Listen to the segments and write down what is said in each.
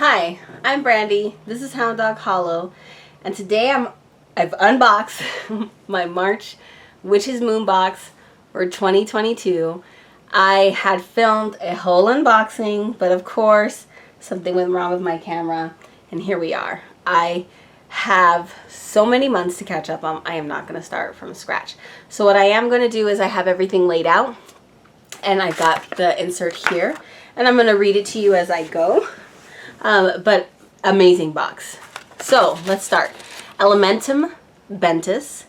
Hi, I'm Brandy. This is Hound Dog Hollow, and today I've unboxed my March Witch's Moon box for 2022. I had filmed a whole unboxing, but of course something went wrong with my camera, and here we are. I have so many months to catch up on. I am not going to start from scratch. So what I am going to do is I have everything laid out, and I've got the insert here, and I'm going to read it to you as I go. But amazing box. So let's start. Elementum Ventus.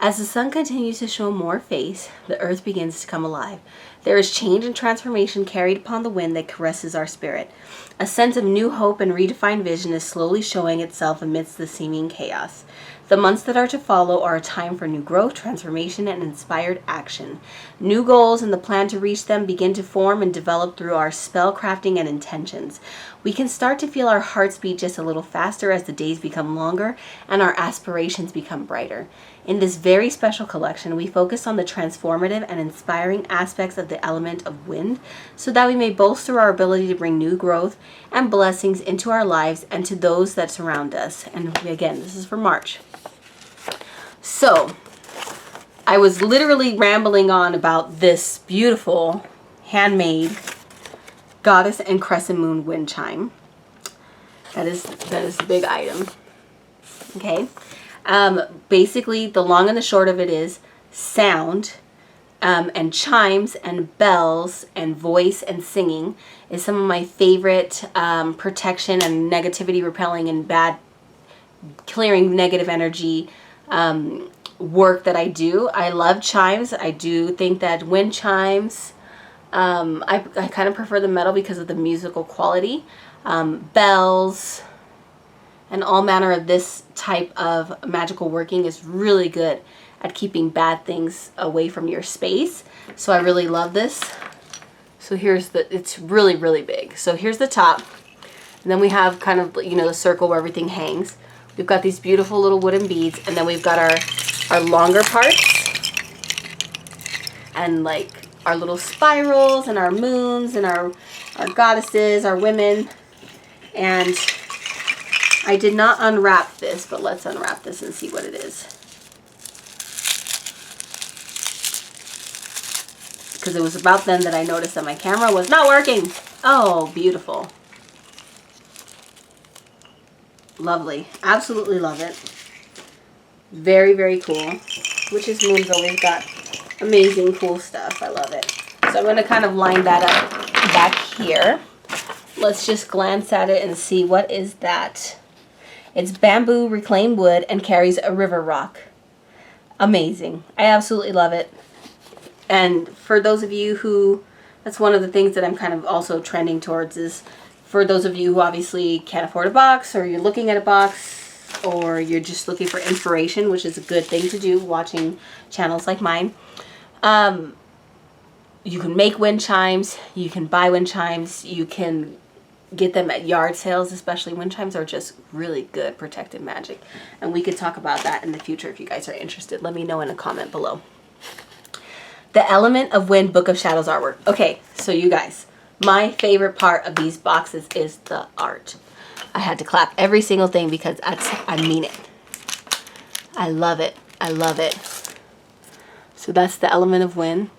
As the sun continues to show more face, the earth begins to come alive. There is change and transformation carried upon the wind that caresses our spirit. A sense of new hope and redefined vision is slowly showing itself amidst the seeming chaos. The months that are to follow are a time for new growth, transformation, and inspired action. New goals and the plan to reach them begin to form and develop through our spell crafting and intentions. We can start to feel our hearts beat just a little faster as the days become longer and our aspirations become brighter. In this very special collection, we focus on the transformative and inspiring aspects of the element of wind so that we may bolster our ability to bring new growth and blessings into our lives and to those that surround us. And again, this is for March. So, I was literally rambling on about this beautiful handmade goddess and crescent moon wind chime. That is the big item. Okay. Basically, the long and the short of it is sound and chimes and bells and voice and singing is some of my favorite protection and negativity repelling and bad clearing negative energy work that I do. I love chimes. I do think that wind chimes, I kind of prefer the metal because of the musical quality. Bells and all manner of this type of magical working is really good at keeping bad things away from your space. So I really love this. So here's it's really, really big. So here's the top. And then we have kind of, you know, the circle where everything hangs. We've got these beautiful little wooden beads, and then we've got our longer parts and like our little spirals and our moons and our goddesses, our women. And I did not unwrap this, but let's unwrap this and see what it is. Because it was about then that I noticed that my camera was not working. Oh, beautiful. Lovely. Absolutely love it. Very, very cool. Witch's Moon's always got amazing cool stuff. I love it. So I'm going to kind of line that up back here. Let's just glance at it and see what is that. It's bamboo reclaimed wood and carries a river rock. Amazing. I absolutely love it. And for those of you who, that's one of the things that I'm kind of also trending towards is for those of you who obviously can't afford a box, or you're looking at a box, or you're just looking for inspiration, which is a good thing to do watching channels like mine. You can make wind chimes, you can buy wind chimes, you can get them at yard sales. Especially wind chimes are just really good protective magic. And we could talk about that in the future if you guys are interested. Let me know in a comment below. The Element of Wind Book of Shadows artwork. Okay, so you guys, my favorite part of these boxes is the art. I had to clap every single thing because I mean it. I love it. I love it. So that's the Element of Wind.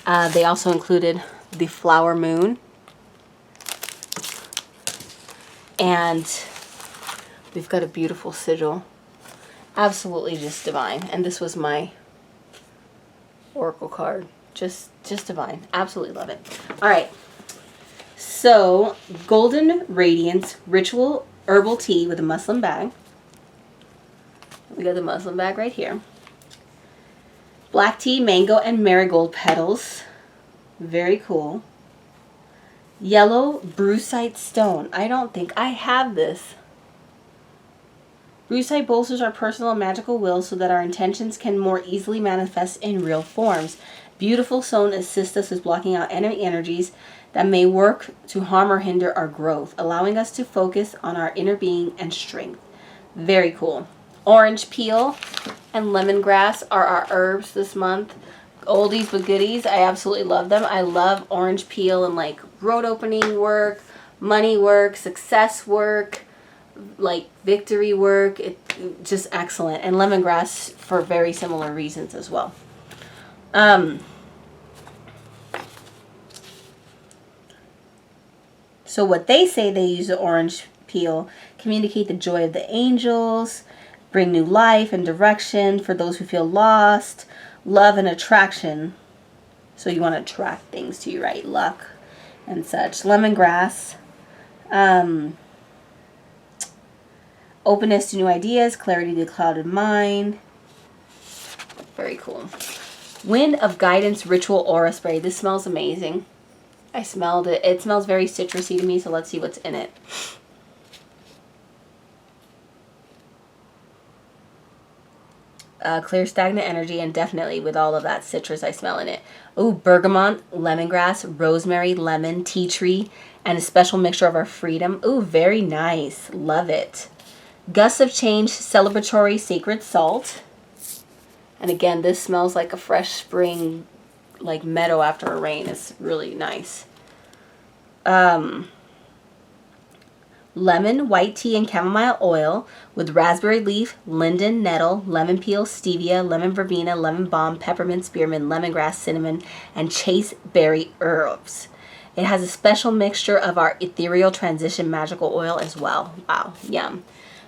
They also included the Flower Moon. And we've got a beautiful sigil. Absolutely just divine. And this was my oracle card. Just divine. Absolutely love it. All right. So, Golden Radiance Ritual Herbal Tea with a muslin bag. We got the muslin bag right here. Black tea, mango, and marigold petals. Very cool. Yellow brucite stone. I don't think I have this. Brucite bolsters our personal and magical will so that our intentions can more easily manifest in real forms. Beautiful stone assists us with blocking out enemy energies that may work to harm or hinder our growth, allowing us to focus on our inner being and strength. Very cool. Orange peel and lemongrass are our herbs this month. Oldies but goodies. I absolutely love them. I love orange peel and like road opening work, money work, success work, like victory work. Just excellent. And lemongrass for very similar reasons as well. So what they say, they use the orange peel, communicate the joy of the angels, bring new life and direction for those who feel lost, love and attraction. So you want to attract things to you, right? Luck and such. Lemongrass, openness to new ideas, clarity to clouded mind. Very cool. Wind of Guidance Ritual Aura Spray. This smells amazing. I smelled it. It smells very citrusy to me, so let's see what's in it. Clear stagnant energy, and definitely with all of that citrus I smell in it. Ooh, bergamot, lemongrass, rosemary, lemon, tea tree, and a special mixture of our freedom. Ooh, very nice. Love it. Gusts of Change, celebratory sacred salt. And again, this smells like a fresh spring, like meadow after a rain. It's really nice. Lemon, white tea, and chamomile oil with raspberry leaf, linden, nettle, lemon peel, stevia, lemon verbena, lemon balm, peppermint, spearmint, lemongrass, cinnamon, and chasteberry herbs. It has a special mixture of our ethereal transition magical oil as well. Wow, yum.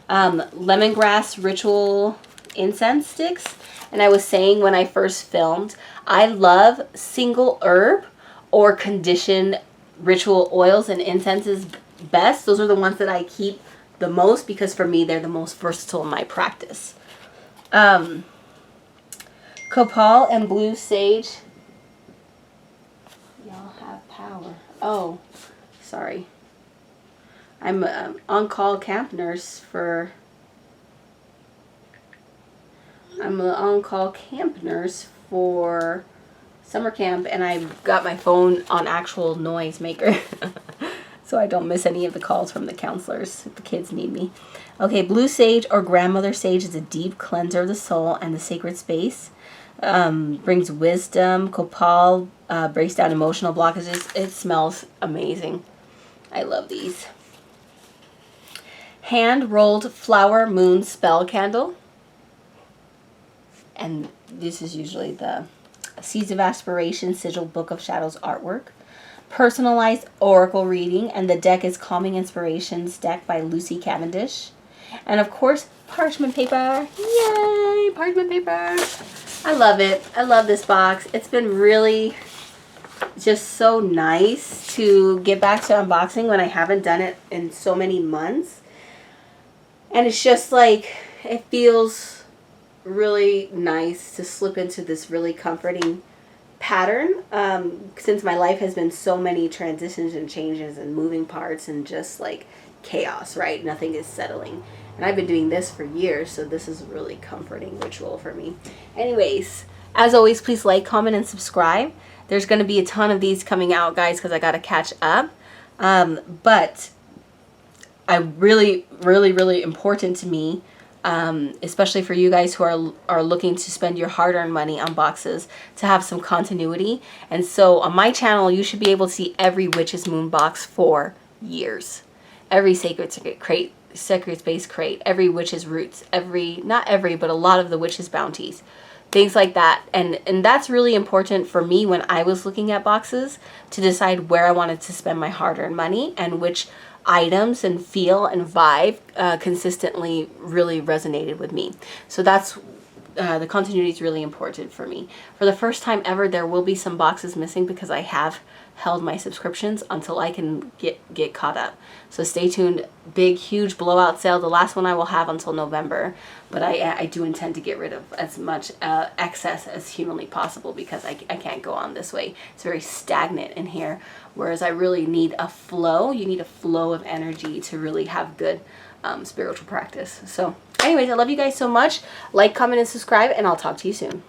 Lemongrass ritual incense sticks. And I was saying when I first filmed, I love single herb or conditioned ritual oils and incenses best. Those are the ones that I keep the most because for me they're the most versatile in my practice. Copal and blue sage. Y'all have power. Oh, sorry. I'm on-call camp nurse for... I'm an on-call camp nurse for summer camp, and I've got my phone on actual noise maker so I don't miss any of the calls from the counselors if the kids need me. Okay, blue sage or grandmother sage is a deep cleanser of the soul and the sacred space. Brings wisdom. Copal breaks down emotional blockages. It smells amazing. I love these. Hand-rolled flower moon spell candle. And this is usually the Seeds of Aspiration Sigil Book of Shadows artwork. Personalized oracle reading, and the deck is Calming Inspirations deck by Lucy Cavendish. And of course, parchment paper. Yay, parchment paper. I love it. I love this box. It's been really just so nice to get back to unboxing when I haven't done it in so many months. And it's just like, it feels really nice to slip into this really comforting pattern, since my life has been so many transitions and changes and moving parts and just like chaos, right? Nothing is settling. And I've been doing this for years, so this is a really comforting ritual for me. Anyways, as always, please like, comment, and subscribe. There's going to be a ton of these coming out, guys, because I got to catch up. But I really important to me, especially for you guys who are looking to spend your hard-earned money on boxes, to have some continuity. And so on my channel, you should be able to see every Witch's Moon box for years. Every Sacred Space crate, every Witch's Roots, not every, but a lot of the Witch's Bounties, things like that. And that's really important for me when I was looking at boxes, to decide where I wanted to spend my hard-earned money and which items and feel and vibe consistently really resonated with me. So that's the continuity is really important for me. For the first time ever, there will be some boxes missing because I have held my subscriptions until I can get caught up. So stay tuned. Big, huge blowout sale. The last one I will have until November, but I do intend to get rid of as much excess as humanly possible because I can't go on this way. It's very stagnant in here, whereas I really need a flow. You need a flow of energy to really have good spiritual practice. So anyways, I love you guys so much. Like, comment, and subscribe, and I'll talk to you soon.